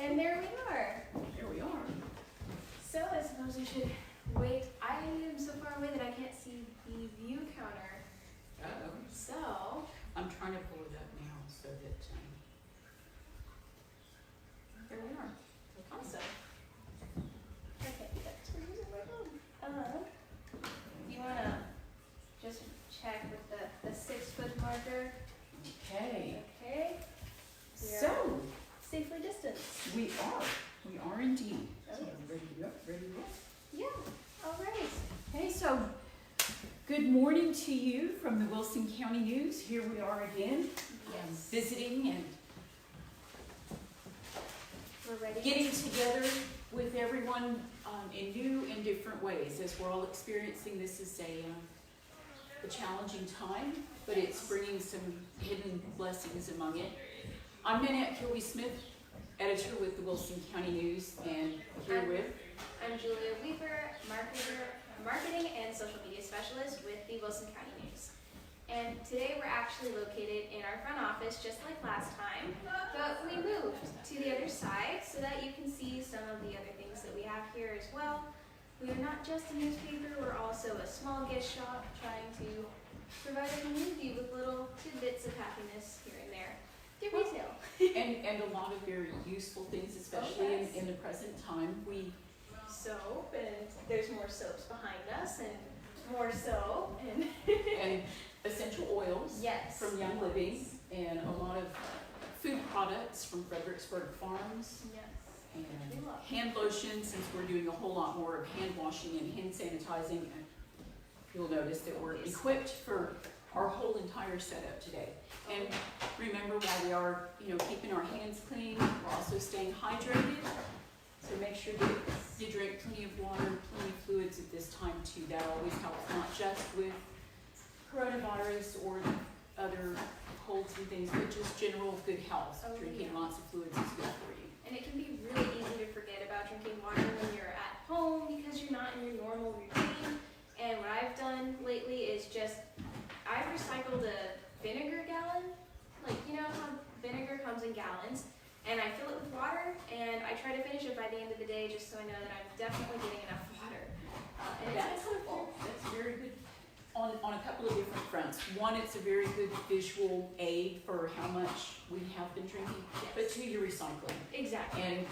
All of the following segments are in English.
And there we are. Here we are. So I suppose we should wait. I am so far away that I can't see the view counter. Uh-oh. So, I'm trying to pull it up now so that, here we are. Okay. awesome. Okay, that's we're using my phone. You wanna just check with the 6 foot marker? Okay. Okay. So, Safely distanced. we are indeed. Oh, So, yes. ready to go? Ready to go? Yeah, all right. Hey, so good morning to you from the Wilson County News. Here we are again, Yes. visiting and We're ready. getting together with everyone in new and different ways. As we're all experiencing, this is a challenging time, but it's bringing some hidden blessings among it. I'm Nannette Kilbey-Smith, editor with the Wilson County News, and here with I'm Julia Weaver, marketing and social media specialist with the Wilson County News. And today we're actually located in our front office, just like last time, but we moved to the other side so that you can see some of the other things that we have here as well. We are not just a newspaper, we're also a small gift shop trying to provide a community with little tidbits of happiness here and there. Through retail. and a lot of very useful things, especially yes. in the present time. We Soap, and there's more soaps behind us, and more soap, and and essential oils yes. from Young Living, and a lot of food products from Fredericksburg Farms, Yes. and We love hand lotion, since we're doing a whole lot more of hand washing and hand sanitizing. And you'll notice that we're equipped for our whole entire setup today. And remember, while we are, keeping our hands clean, we're also staying hydrated. So make sure that you drink plenty of water, plenty of fluids at this time too. That always helps, not just with coronavirus or other colds and things, but just general good health. Oh, Drinking yeah. lots of fluids is good for you. And it can be really easy to forget about drinking water when you're at home because you're not in your normal routine. And what I've done lately is I've recycled a vinegar gallon. Like, you know how vinegar comes in gallons? And I fill it with water, and I try to finish it by the end of the day just so I know that I'm definitely getting enough water. And it's helpful. That's very good on a couple of different fronts. One, it's a very good visual aid for how much we have been drinking, but two, you're recycling. Exactly. And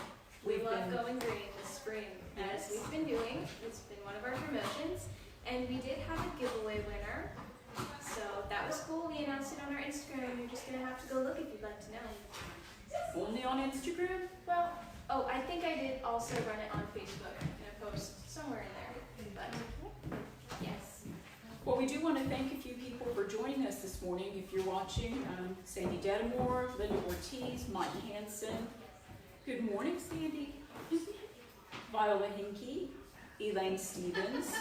We we've love been, going green this spring, as Yes. we've been doing. It's been one of our promotions, and we did have a giveaway winner. So that was cool. We announced it on our Instagram. You're just gonna have to go look if you'd like to know. only on Instagram. Well, I think I did also run it on Facebook in a post somewhere in there. But yes. Well, we do want to thank a few people for joining us this morning. If you're watching, Sandy Dedamore, Linda Ortiz, Mike Hansen. Good morning, Sandy. Viola Hinke, Elaine Stevens,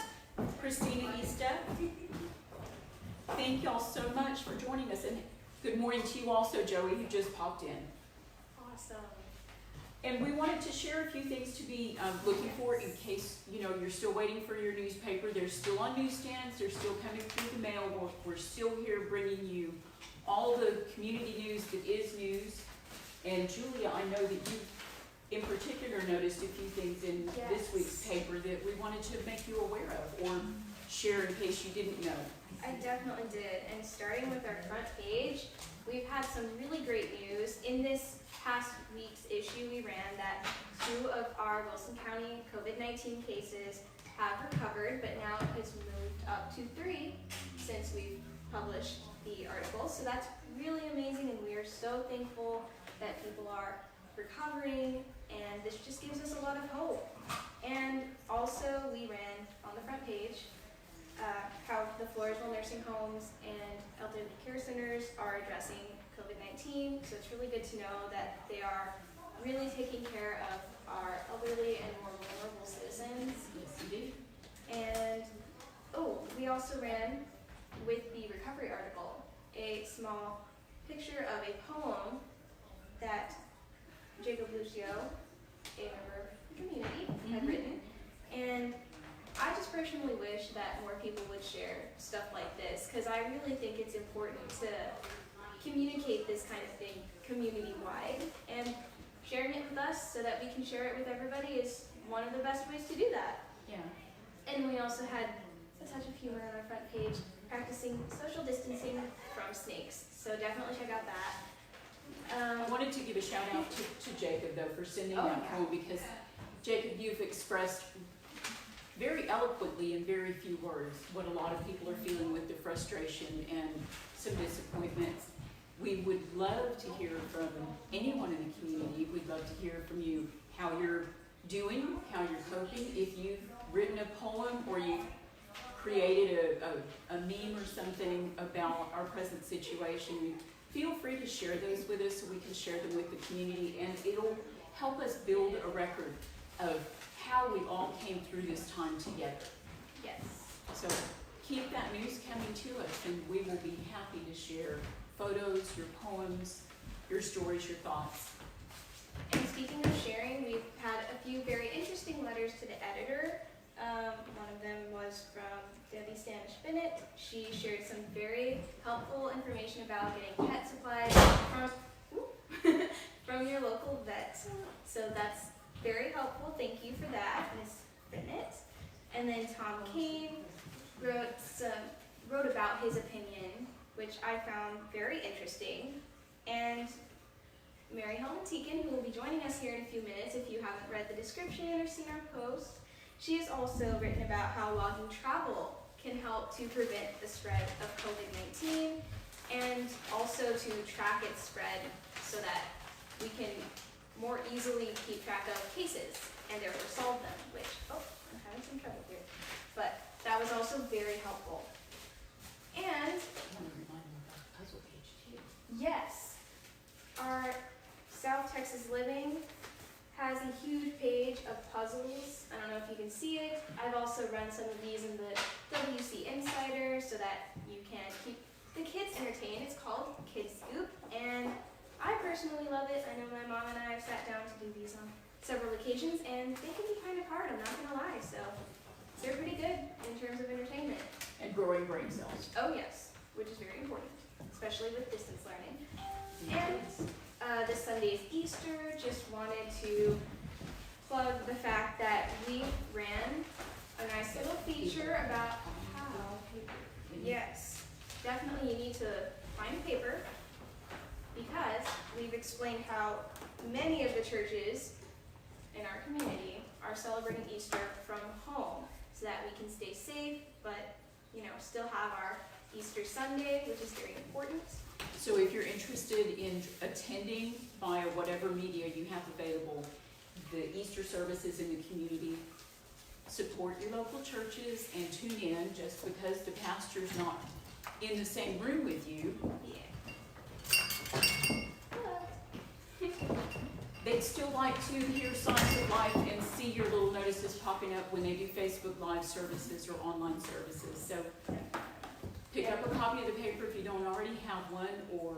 Christina Easta. Thank y'all so much for joining us, and good morning to you also, Joey, who just popped in. Awesome. And we wanted to share a few things to be looking for in case, you're still waiting for your newspaper. They're still on newsstands. They're still coming through the mail. We're still here bringing you all the community news that is news. And Julia, I know that you in particular noticed a few things in this Yes. week's paper that we wanted to make you aware of or share in case you didn't know. I definitely did. And starting with our front page, we've had some really great news. In this past week's issue, we ran that 2 of our Wilson County COVID-19 cases have recovered, but now it has moved up to 3 since we've published the article. So that's really amazing, and we are so thankful that people are recovering, and this just gives us a lot of hope. And also, we ran on the front page how the Floresville nursing homes and elderly care centers are addressing COVID-19. So it's really good to know that they are really taking care of our elderly and more vulnerable citizens. Yes, indeed. And we also ran with the recovery article a small picture of a poem that Jacob Lucio, a member of the community, had written. And I just personally wish that more people would share stuff like this, because I really think it's important to communicate this kind of thing community-wide. And sharing it with us us so that we can share it with everybody is one of the best ways to do that. Yeah. And we also had a touch of humor on our front page, practicing social distancing from snakes. So definitely check out that. I wanted to give a shout out to Jacob though for sending Oh, that yeah. poem, because Jacob, you've expressed very eloquently in very few words what a lot of people are feeling with the frustration and some disappointments. We would love to hear from anyone in the community. We'd love to hear from you how you're doing, how you're coping. If you've written a poem or you've created a meme or something about our present situation, feel free to share those with us so we can share them with the community, and it'll help us build a record of how we all came through this time together. Yes. So keep that news coming to us, and we will be happy to share photos, your poems, your stories, your thoughts. And speaking of sharing, we've had a few very interesting letters to the editor. One of them was from Debbie Stanish-Bennett. She shared some very helpful information about getting pet supplies from your local vet. So that's very helpful. Thank you for that, Ms. Bennett. And then Tom Kane wrote about his opinion, which I found very interesting. And Helen Tieken, who will be joining us here in a few minutes if you haven't read the description or seen our post, she has also written about how logging travel can help to prevent the spread of COVID-19 and also to track its spread so that we can more easily keep track of cases and therefore solve them, which, I'm having some trouble here. But that was also very helpful. And I want to remind them about the puzzle page too. yes, our South Texas Living has a huge page of puzzles. I don't know if you can see it. I've also run some of these in the WCN Insider so that you can keep the kids entertained. It's called Kids Scoop, and I personally love it. I know my mom and I have sat down to do these on several occasions, and they can be kind of hard, I'm not gonna lie. So they're pretty good in terms of entertainment. And growing brain cells. Oh yes, which is very important, especially with distance learning. And this Sunday is Easter. Just wanted to plug the fact that we ran a nice little feature about how, yes, definitely you need to find paper, because we've explained how many of the churches in our community are celebrating Easter from home so that we can stay safe, but still have our Easter Sunday, which is very important. So if you're interested in attending via whatever media you have available, the Easter services in the community, support your local churches and tune in. Just because the pastor's not in the same room with you, they'd still like to hear signs of life and see your little notices popping up when they do Facebook Live services or online services. So pick up a copy of the paper if you don't already have one, or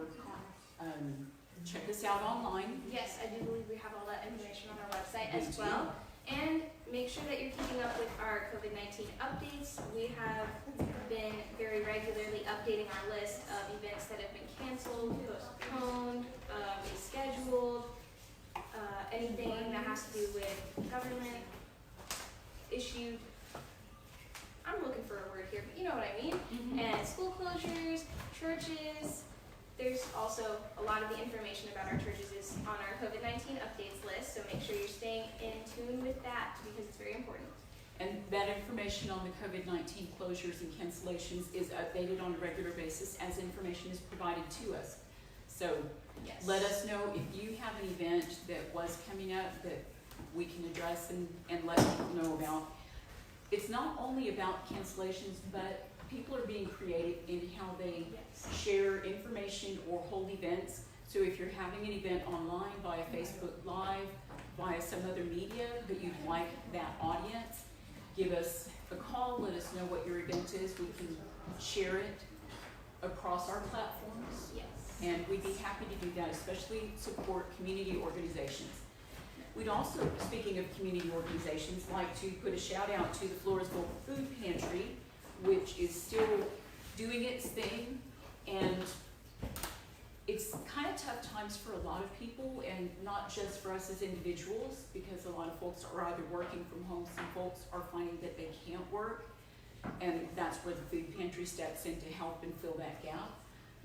check us out online. Yes, I do believe we have all that information on our website as well. And make sure that you're keeping up with our COVID-19 updates. We have been very regularly updating our list of events that have been canceled, postponed, rescheduled, anything that has to do with government issue. I'm looking for a word here, but you know what I mean. And school closures, churches. There's also a lot of the information about our churches is on our COVID-19 updates list, so make sure you're staying in tune with that because it's very important. And that information on the COVID-19 closures and cancellations is updated on a regular basis as information is provided to us. So yes, let us know if you have an event that was coming up that we can address and let people know about. It's not only about cancellations, but people are being creative in how they share information or hold events. So if you're having an event online via Facebook Live, via some other media, but you'd like that audience, give us a call, let us know what your event is. We can share it across our platforms. Yes. And we'd be happy to do that, especially support community organizations. We'd also, speaking of community organizations, like to put a shout out to the Floresville Food Pantry, which is still doing its thing, and it's kind of tough times for a lot of people, and not just for us as individuals, because a lot of folks are either working from home, some folks are finding that they can't work, and that's where the food pantry steps in to help and fill that gap.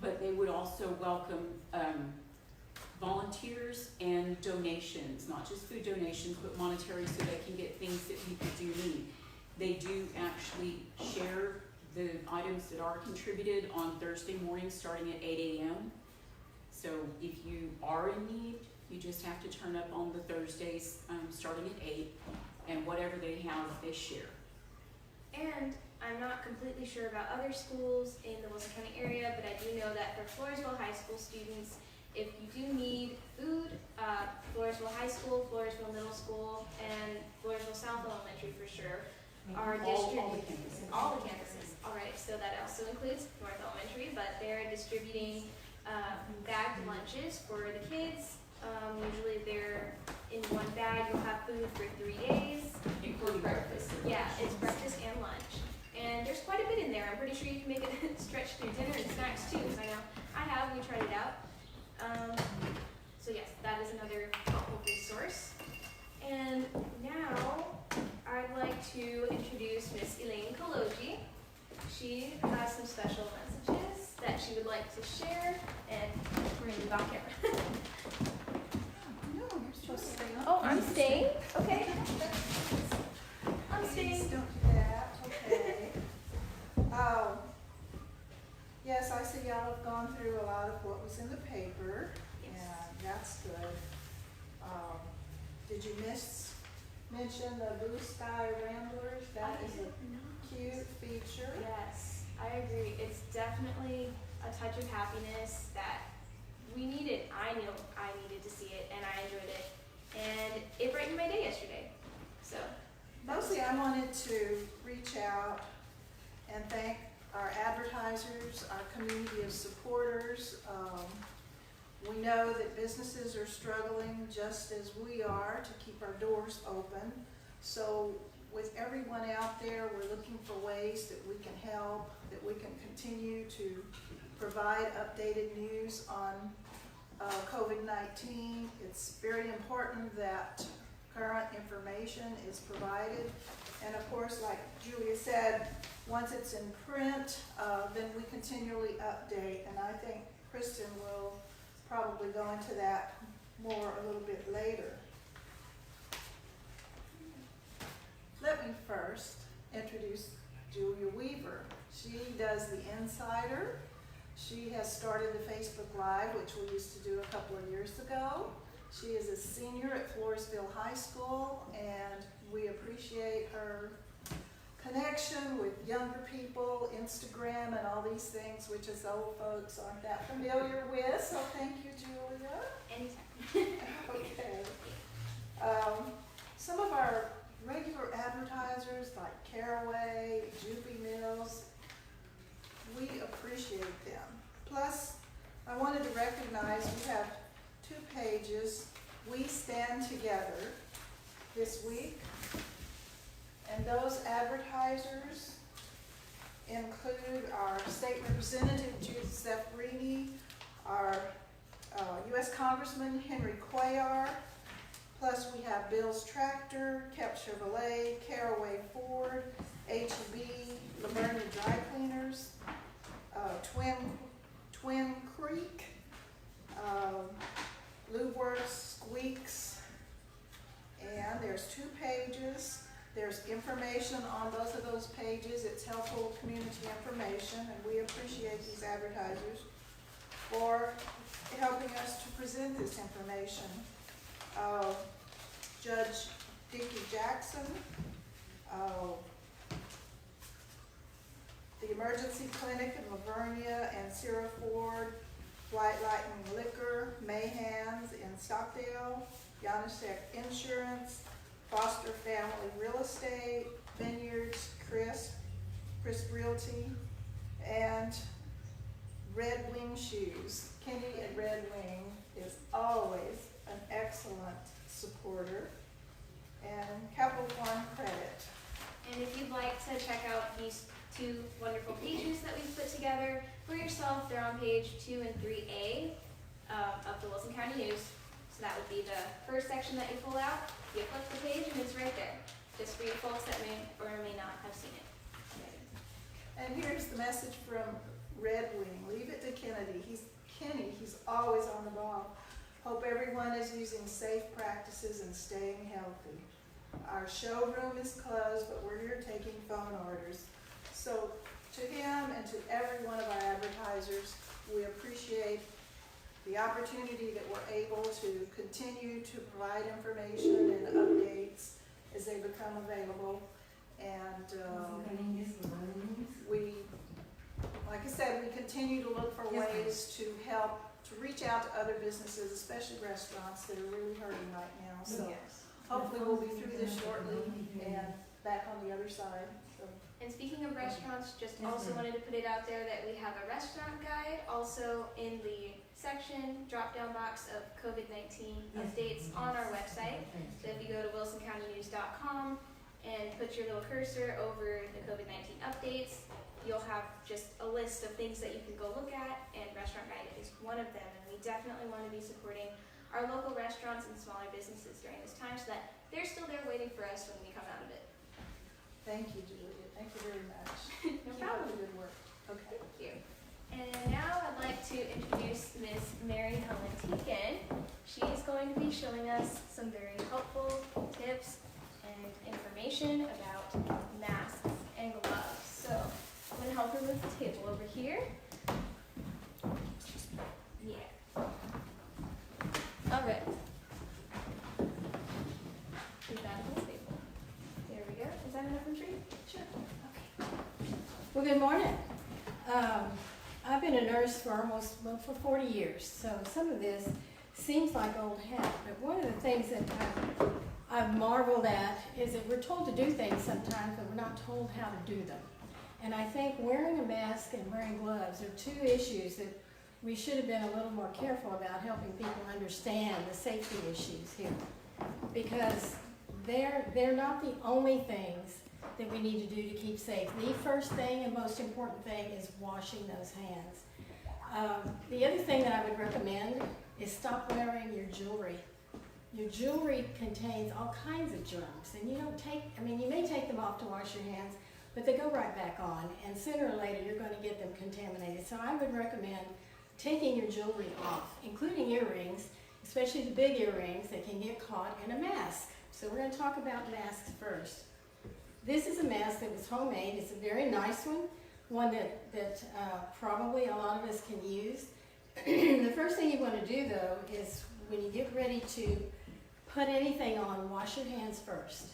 But they would also welcome volunteers and donations, not just food donations, but monetary, so they can get things that people do need. They do actually share the items that are contributed on Thursday mornings starting at 8 a.m. So if you are in need, you just have to turn up on the Thursdays starting at 8, and whatever they have, they share. And I'm not completely sure about other schools in the Wilson County area, but I do know that for Floresville High School students, if you do need food, Floresville High School, Floresville Middle School, and Floresville South Elementary for sure are distributing all the campuses. All right, so that also includes North Elementary, but they're distributing bagged lunches for the kids. Usually they're in one bag. You'll have food for 3 days, Including breakfast. yeah, it's breakfast and lunch. And there's quite a bit in there. I'm pretty sure you can make it stretch through dinner and snacks too, because I know I have, we tried it out. So yes, that is another helpful resource. And now I'd like to introduce Miss Elaine Kolodziej. She has some special messages that she would like to share, and we're in the back camera. No, you're supposed to stay on. Oh, I'm staying? Okay. I'm Please staying. don't do that, okay. Yes, I see y'all have gone through a lot of what was in the paper, Yes. and that's good. Did you mention the Blue Sky Ramblers? That is a cute feature. Yes, I agree. It's definitely a touch of happiness that we needed. I knew I needed to see it, and I enjoyed it. And it brightened my day yesterday. So, Mostly I wanted to reach out and thank our advertisers, our community of supporters. We know that businesses are struggling just as we are to keep our doors open. So with everyone out there, we're looking for ways that we can help, that we can continue to provide updated news on COVID-19. It's very important that current information is provided. And of course, like Julia said, once it's in print, then we continually update. And I think Kristen will probably go into that more a little bit later. Let me first introduce Julia Weaver. She does the Insider. She has started the Facebook Live, which we used to do a couple of years ago. She is a senior at Floresville High School, and we appreciate her connection with younger people, Instagram, and all these things, which as old folks aren't that familiar with. So thank you, Julia. anytime. Okay. Some of our regular advertisers like Caraway, Juby Mills, we appreciate them. Plus, I wanted to recognize we have 2 pages, We Stand Together, this week. And those advertisers include our State Representative Judith Zeffrini, our U.S. Congressman Henry Cuellar, plus we have Bill's Tractor, Kep Chevrolet, Caraway Ford, H-E-B, Liburnia Dry Cleaners, Twin Creek, Lube Works, Squeaks, and there's 2 pages. There's information on both of those pages. It's helpful community information, and we appreciate these advertisers for helping us to present this information. Judge Dickie Jackson, the Emergency Clinic in Liburnia and Sierra Ford, White Lightning Liquor, Mayhan's in Stockdale, Yanishek Insurance, Foster Family Real Estate, Vineyards, Crisp Realty, and Red Wing Shoes. Kenny at Red Wing is always an excellent supporter. And Capital One Credit. And if you'd like to check out these 2 wonderful pages that we've put together for yourself, they're on page 2 and 3A. of the Wilson County News. So that would be the first section that you pull out. You flip the page and it's right there, just for you folks that may or may not have seen it. And here's the message from Red Wing. Leave it to Kennedy. He's always on the ball. Hope everyone is using safe practices and staying healthy. Our showroom is closed, but we're here taking phone orders. So to him and to every one of our advertisers, we appreciate the opportunity that we're able to continue to provide information and updates as they become available. And we, like I said, we continue to look for ways to help, to reach out to other businesses, especially restaurants that are really hurting right now. So hopefully we'll be through this shortly and back on the other side. So. And speaking of restaurants, just also wanted to put it out there that we have a restaurant guide also in the section drop-down box of COVID-19 updates on our website. So if you go to wilsoncountynews.com and put your little cursor over the COVID-19 updates, you'll have just a list of things that you can go look at, and Restaurant Guide is one of them. And we definitely want to be supporting our local restaurants and smaller businesses during this time so that they're still there waiting for us when we come out of it. Thank you, Julia. Thank you very much. No problem. Keep up the good work. Okay. Thank you. And now I'd like to introduce Ms. Mary Helen Tieken. She is going to be showing us some very helpful tips and information about masks and gloves. So I'm going to help her move the table over here. Yeah. All right. Put that on the table. There we go. Is that enough for tree? Sure. Okay. Well, good morning. I've been a nurse for for 40 years, so some of this seems like old hat, but one of the things that I've marveled at is that we're told to do things sometimes, but we're not told how to do them. And I think wearing a mask and wearing gloves are two issues that we should have been a little more careful about helping people understand the safety issues here, because they're not the only things that we need to do to keep safe. The first thing and most important thing is washing those hands. The other thing that I would recommend is stop wearing your jewelry. Your jewelry contains all kinds of germs, and you may take them off to wash your hands, but they go right back on, and sooner or later you're going to get them contaminated. So I would recommend taking your jewelry off, including earrings, especially the big earrings that can get caught in a mask. So we're going to talk about masks first. This is a mask that was homemade. It's a very nice one that probably a lot of us can use. The first thing you want to do, though, is when you get ready to put anything on, wash your hands first,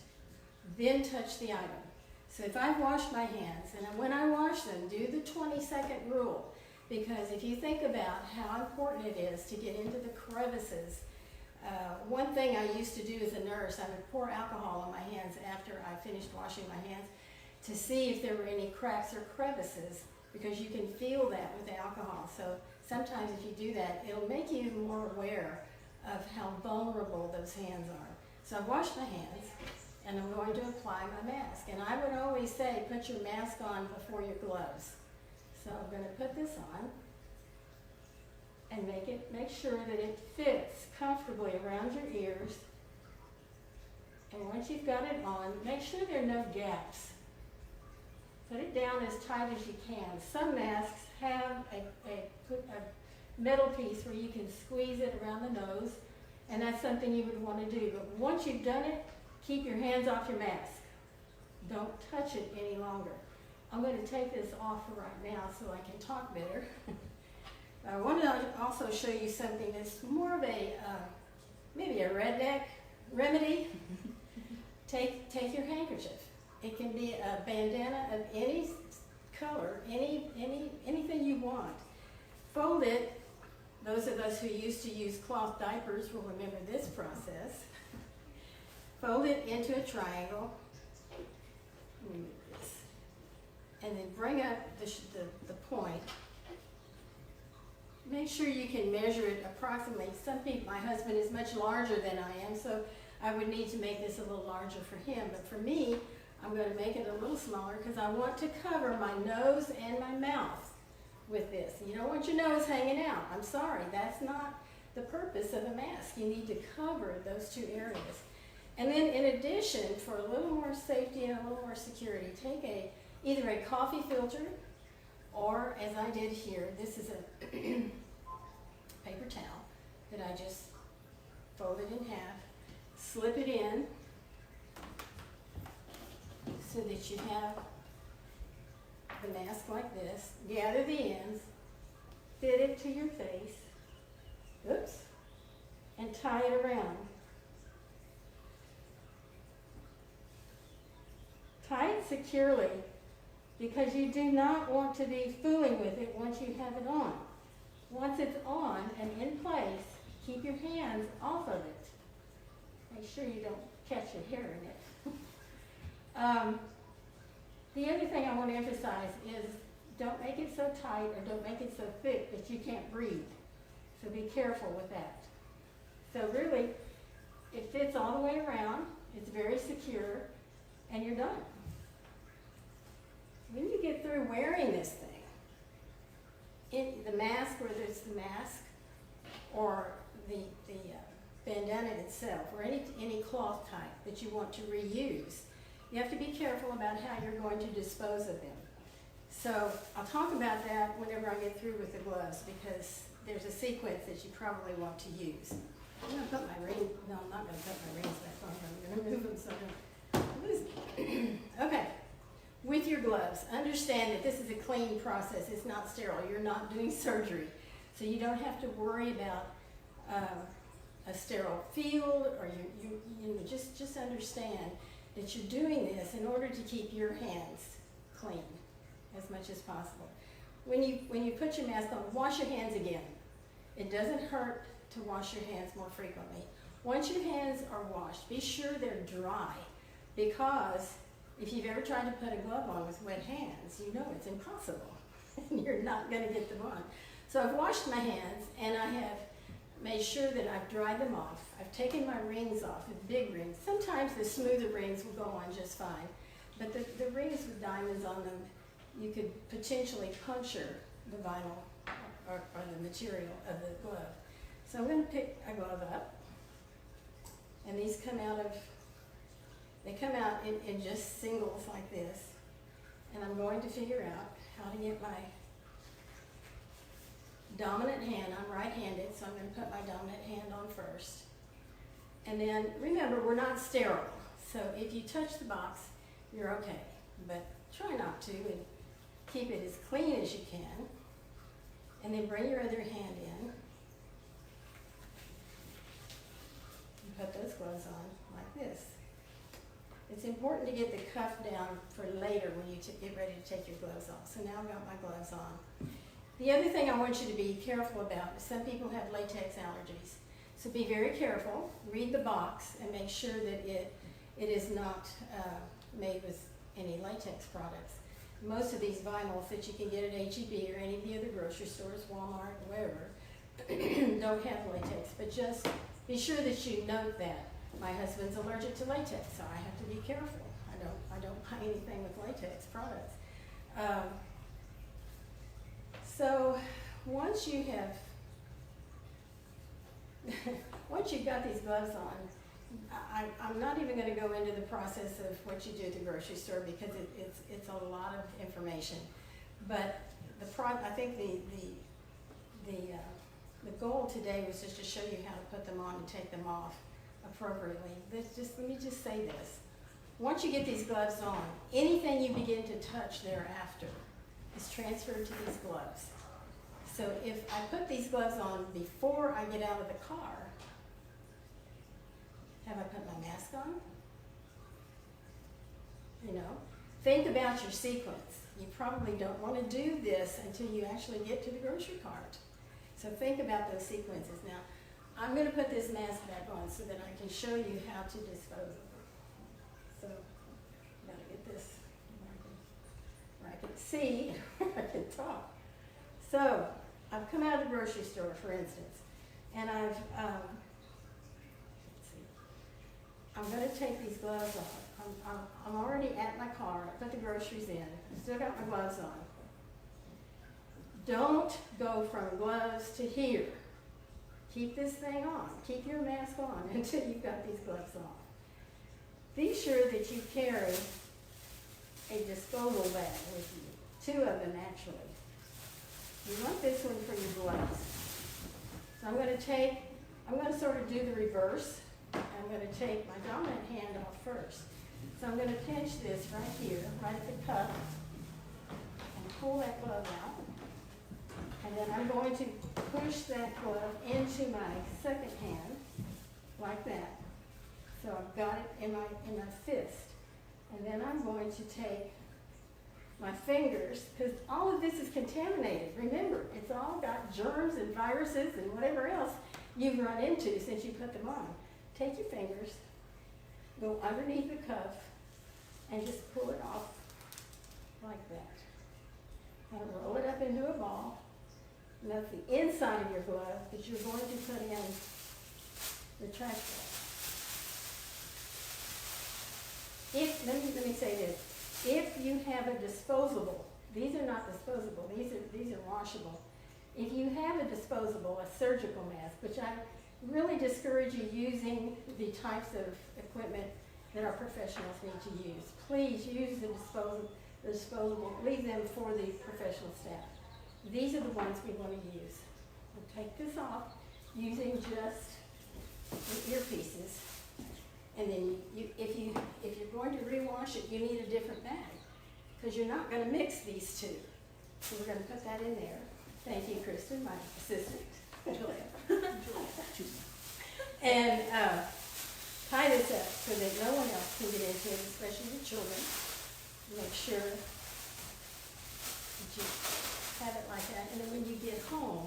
then touch the item. So if I've washed my hands, and when I wash them, do the 20-second rule, because if you think about how important it is to get into the crevices. One thing I used to do as a nurse, I would pour alcohol on my hands after I finished washing my hands to see if there were any cracks or crevices, because you can feel that with the alcohol. So sometimes if you do that, it'll make you more aware of how vulnerable those hands are. So I've washed my hands, and I'm going to apply my mask. And I would always say, put your mask on before your gloves. So I'm going to put this on and make sure that it fits comfortably around your ears. And once you've got it on, make sure there are no gaps. Put it down as tight as you can. Some masks have a metal piece where you can squeeze it around the nose, and that's something you would want to do. But once you've done it, keep your hands off your mask. Don't touch it any longer. I'm going to take this off for right now so I can talk better. I want to also show you something that's more of a, maybe a redneck remedy. Take your handkerchief. It can be a bandana of any color, anything you want. Fold it. Those of us who used to use cloth diapers will remember this process. Fold it into a triangle. And then bring up the point. Make sure you can measure it approximately. My husband is much larger than I am, so I would need to make this a little larger for him. But for me, I'm going to make it a little smaller because I want to cover my nose and my mouth with this. You don't want your nose hanging out. I'm sorry, that's not the purpose of a mask. You need to cover those two areas. And then in addition, for a little more safety and a little more security, take either a coffee filter, or as I did here, this is a paper towel that I just folded in half, slip it in so that you have the mask like this, gather the ends, fit it to your face, oops, and tie it around. Tie it securely because you do not want to be fooling with it once you have it on. Once it's on and in place, keep your hands off of it. Make sure you don't catch your hair in it. The other thing I want to emphasize is don't make it so tight or don't make it so thick that you can't breathe. So be careful with that. So really, it fits all the way around, it's very secure, and you're done. When you get through wearing this thing, the mask, whether it's the mask or the bandana itself, or any cloth type that you want to reuse, you have to be careful about how you're going to dispose of them. So I'll talk about that whenever I get through with the gloves, because there's a sequence that you probably want to use. I'm going to put my ring, no, I'm not going to put my rings back on, I'm going to move them so I don't lose them. Okay, with your gloves, understand that this is a clean process. It's not sterile. You're not doing surgery. So you don't have to worry about a sterile field, or you know, just understand that you're doing this in order to keep your hands clean as much as possible. When you put your mask on, wash your hands again. It doesn't hurt to wash your hands more frequently. Once your hands are washed, be sure they're dry, because if you've ever tried to put a glove on with wet hands, you know it's impossible and you're not going to get them on. So I've washed my hands and I have made sure that I've dried them off. I've taken my rings off, the big rings. Sometimes the smoother rings will go on just fine, but the rings with diamonds on them, you could potentially puncture the vinyl or the material of the glove. So I'm going to pick a glove up, and these come out in just singles like this, and I'm going to figure out how to get my dominant hand. I'm right-handed, so I'm going to put my dominant hand on first. And then remember, we're not sterile, so if you touch the box, you're okay, but try not to, and keep it as clean as you can. And then bring your other hand in and put those gloves on like this. It's important to get the cuff down for later when you get ready to take your gloves off. So now I've got my gloves on. The other thing I want you to be careful about is some people have latex allergies. So be very careful, read the box, and make sure that it is not made with any latex products. Most of these vinyls that you can get at H-E-B or any of the other grocery stores, Walmart, wherever, don't have latex. But just be sure that you note that. My husband's allergic to latex, so I have to be careful. I don't buy anything with latex products. So once you've got these gloves on, I'm not even going to go into the process of what you do at the grocery store, because it's a lot of information. But I think the goal today was just to show you how to put them on and take them off appropriately. Let me just say this. Once you get these gloves on, anything you begin to touch thereafter is transferred to these gloves. So if I put these gloves on before I get out of the car, have I put my mask on? You know, think about your sequence. You probably don't want to do this until you actually get to the grocery cart. So think about those sequences. Now, I'm going to put this mask back on so that I can show you how to dispose of it. So, I've got to get this where I can see, where I can talk. So, I've come out of the grocery store, for instance, and let's see, I'm going to take these gloves off. I'm already at my car. I put the groceries in. I still got my gloves on. Don't go from gloves to here. Keep this thing on. Keep your mask on until you've got these gloves on. Be sure that you carry a disposal bag with you, 2 of them actually. You want this one for your gloves. So I'm going to sort of do the reverse. I'm going to take my dominant hand off first. So I'm going to pinch this right here, right at the cuff, and pull that glove out. And then I'm going to push that glove into my second hand, like that. So I've got it in my fist. And then I'm going to take my fingers, because all of this is contaminated. Remember, it's all got germs and viruses and whatever else you've run into since you put them on. Take your fingers, go underneath the cuff, and just pull it off like that. And roll it up into a ball. And that's the inside of your glove that you're going to put in the trash bag. Let me say this. If you have a disposable, these are not disposable, these are washable. If you have a disposable, a surgical mask, which I really discourage you using the types of equipment that our professionals need to use. Please use the disposable, leave them for the professional staff. These are the ones we want to use. We'll take this off using just the earpieces. And then if you're going to rewash it, you need a different bag, because you're not going to mix these two. So we're going to put that in there. Thank you, Kristen, my assistant. And tie this up so that no one else can get into it, especially the children. Make sure that you have it like that. And then when you get home,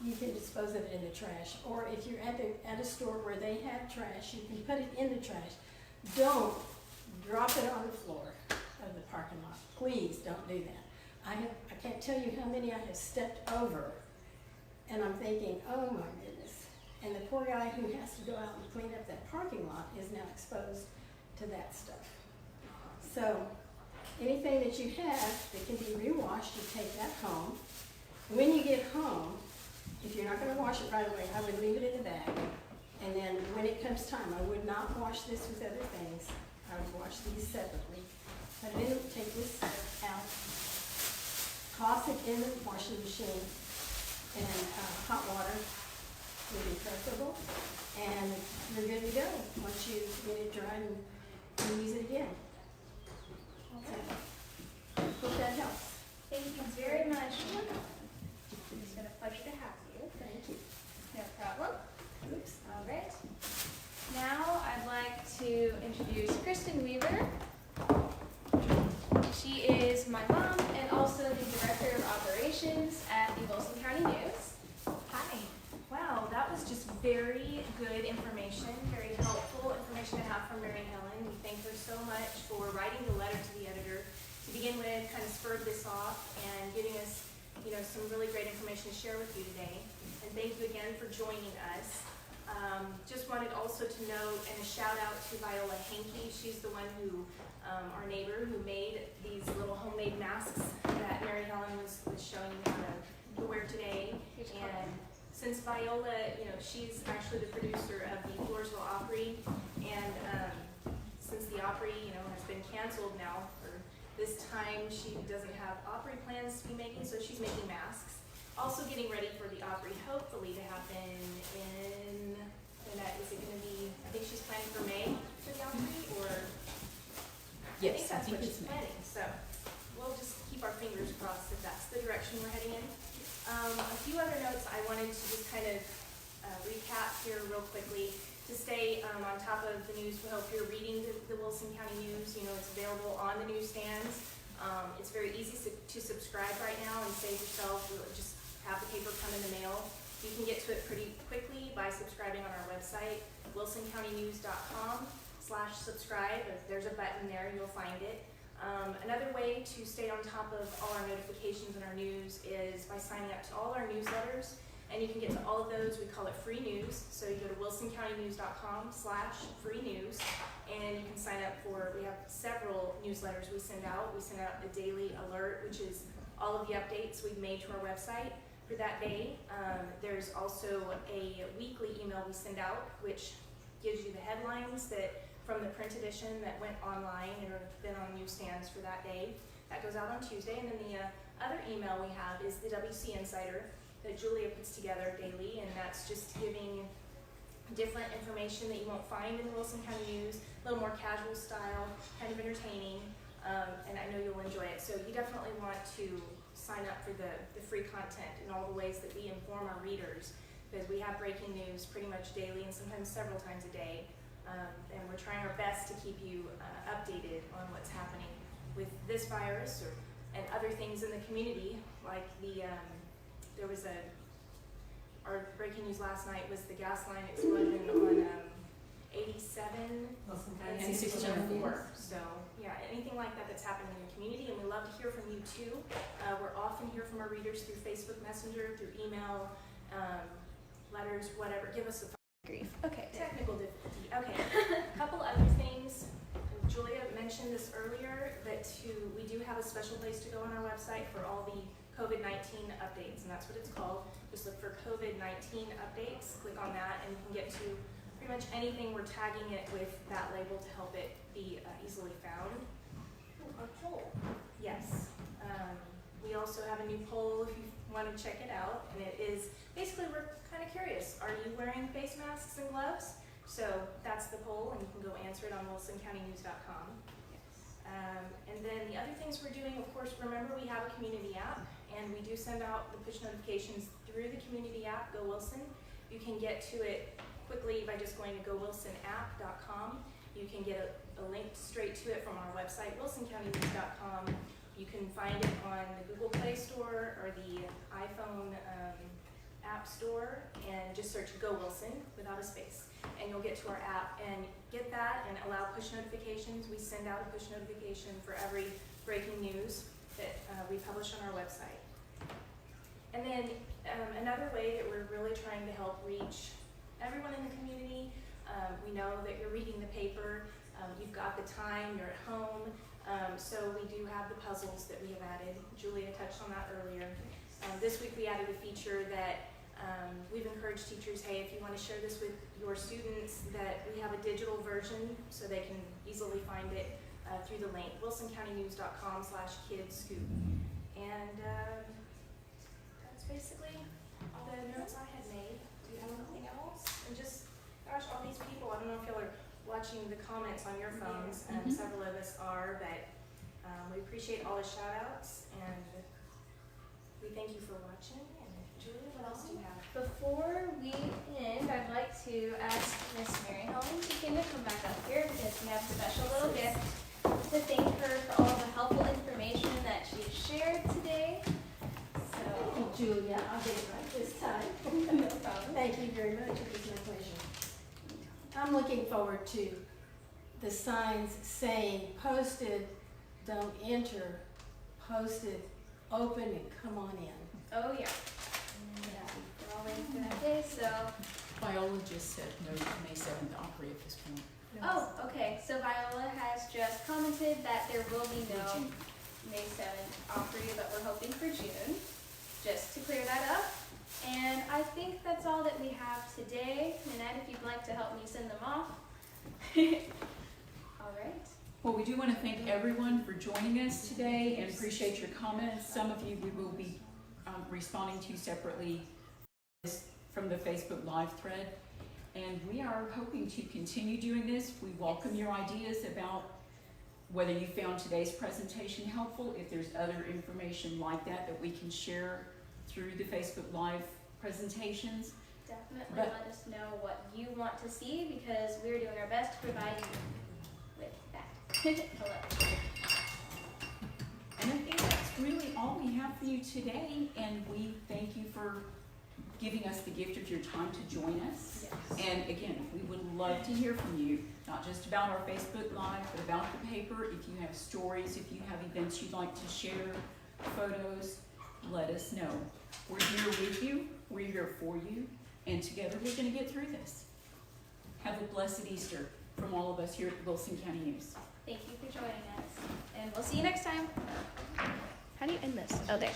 you can dispose of it in the trash. Or if you're at a store where they have trash, you can put it in the trash. Don't drop it on the floor of the parking lot. Please don't do that. I can't tell you how many I have stepped over, and I'm thinking, oh my goodness. And the poor guy who has to go out and clean up that parking lot is now exposed to that stuff. So anything that you have that can be rewashed, you take that home. When you get home, if you're not going to wash it right away, I would leave it in the bag. And then when it comes time, I would not wash this with other things. I would wash these separately. But then take this out, toss it in the washing machine, and hot water would be preferable. And you're good to go once you get it dry and use it again. So, hope that helps. Thank you very much. It's been a pleasure to have you. Thank you. No problem. Oops. All right. Now I'd like to introduce Kristen Weaver. She is my mom and also the Director of Operations at the Wilson County News. Hi. Wow, that was just very good information, very helpful information to have from Mary Helen. We thank her so much for writing the letter to the editor. To begin with, kind of spurred this off and giving us, some really great information to share with you today. And thank you again for joining us. Just wanted also to note and a shout out to Viola Hankey. She's the one who, our neighbor, who made these little homemade masks that Mary Helen was showing you how to wear today. And since Viola, she's actually the producer of the Floresville Opry, and since the Opry, has been canceled now for this time, she doesn't have Opry plans to be making, so she's making masks. Also getting ready for the Opry, hopefully to happen in, is it going to be, I think she's planning for May for the Opry, or? Yes, I think that's what it's she's May. planning, so we'll just keep our fingers crossed if that's the direction we're heading in. A few other notes I wanted to just kind of recap here real quickly. To stay on top of the news, we hope you're reading the Wilson County News. It's available on the newsstands. It's very easy to subscribe right now and save yourself. Just have the paper come in the mail. You can get to it pretty quickly by subscribing on our website, wilsoncountynews.com/subscribe. If there's a button there, you'll find it. Another way to stay on top of all our notifications in our news is by signing up to all our newsletters. And you can get to all of those. We call it free news. So you go to wilsoncountynews.com/free news, and you can sign up for, we have several newsletters we send out. We send out a daily alert, which is all of the updates we've made to our website for that day. There's also a weekly email we send out, which gives you the headlines that from the print edition that went online and have been on newsstands for that day. That goes out on Tuesday. And then the other email we have is the WCN Insider that Julia puts together daily, and that's just giving different information that you won't find in the Wilson County News, a little more casual style, kind of entertaining, and I know you'll enjoy it. So you definitely want to sign up for the free content and all the ways that we inform our readers, because we have breaking news pretty much daily and sometimes several times a day, and we're trying our best to keep you updated on what's happening with this virus and other things in the community, like there was our breaking news last night was the gas line explosion on 87 and 64. So yeah, anything like that that's happening in the community, and we love to hear from you too. We're often hear from our readers through Facebook Messenger, through email, letters, whatever. Give us a Grief. Okay. technical difficulty. Okay, a couple other things. Julia mentioned this earlier, that we do have a special place to go on our website for all the COVID-19 updates, and that's what it's called. Just look for COVID-19 updates, click on that, and you can get to pretty much anything. We're tagging it with that label to help it be easily found. A poll. Yes. We also have a new poll if you want to check it out, and it is basically, we're kind of curious. Are you wearing face masks and gloves? So that's the poll, and you can go answer it on wilsoncountynews.com. And then the other things we're doing, of course, remember we have a community app, and we do send out the push notifications through the community app, Go Wilson. You can get to it quickly by just going to gowilsonapp.com. You can get a link straight to it from our website, wilsoncountynews.com. You can find it on the Google Play Store or the iPhone App Store, and just search Go Wilson without a space, and you'll get to our app and get that and allow push notifications. We send out a push notification for every breaking news that we publish on our website. And then another way that we're really trying to help reach everyone in the community, we know that you're reading the paper, you've got the time, you're at home, so we do have the puzzles that we have added. Julia touched on that earlier. This week we added a feature that we've encouraged teachers, hey, if you want to share this with your students, that we have a digital version so they can easily find it through the link, wilsoncountynews.com/kidsscoop. And that's basically all the notes I had made. Do you have anything else? And just, gosh, all these people, I don't know if y'all are watching the comments on your phones, several of us are, but we appreciate all the shout outs, and we thank you for watching. And Julia, what else do you have? Before we end, I'd like to ask Miss Mary Helen Tieken to come back up here, because we have a special little gift to thank her for all the helpful information that she shared today. So, Julia, I'll get it right this time. no problem. Thank you very much. It was my pleasure. I'm looking forward to the signs saying posted, don't enter, posted, open, and come on in. Oh yeah. Yeah, we're all waiting for that day, so. Viola just said no to May 7th Opry at this point. Oh, okay, so Viola has just commented that there will be no May 7th Opry, but we're hoping for June, just to clear that up. And I think that's all that we have today. Nannette, if you'd like to help me send them off. All right. Well, we do want to thank everyone for joining us today and appreciate your comments. Some of you we will be responding to separately from the Facebook Live thread. And we are hoping to continue doing this. We welcome your ideas about whether you found today's presentation helpful, if there's other information like that that we can share through the Facebook Live presentations. Definitely let us know what you want to see, because we're doing our best to provide you with that. Hello. And I think that's really all we have for you today, and we thank you for giving us the gift of your time to join us. Yes. And again, we would love to hear from you, not just about our Facebook Live, but about the paper. If you have stories, if you have events you'd like to share, photos, let us know. We're here with you, we're here for you, and together we're going to get through this. Have a blessed Easter from all of us here at Wilson County News. Thank you for joining us, and we'll see you next time. How do you end this? Oh, there.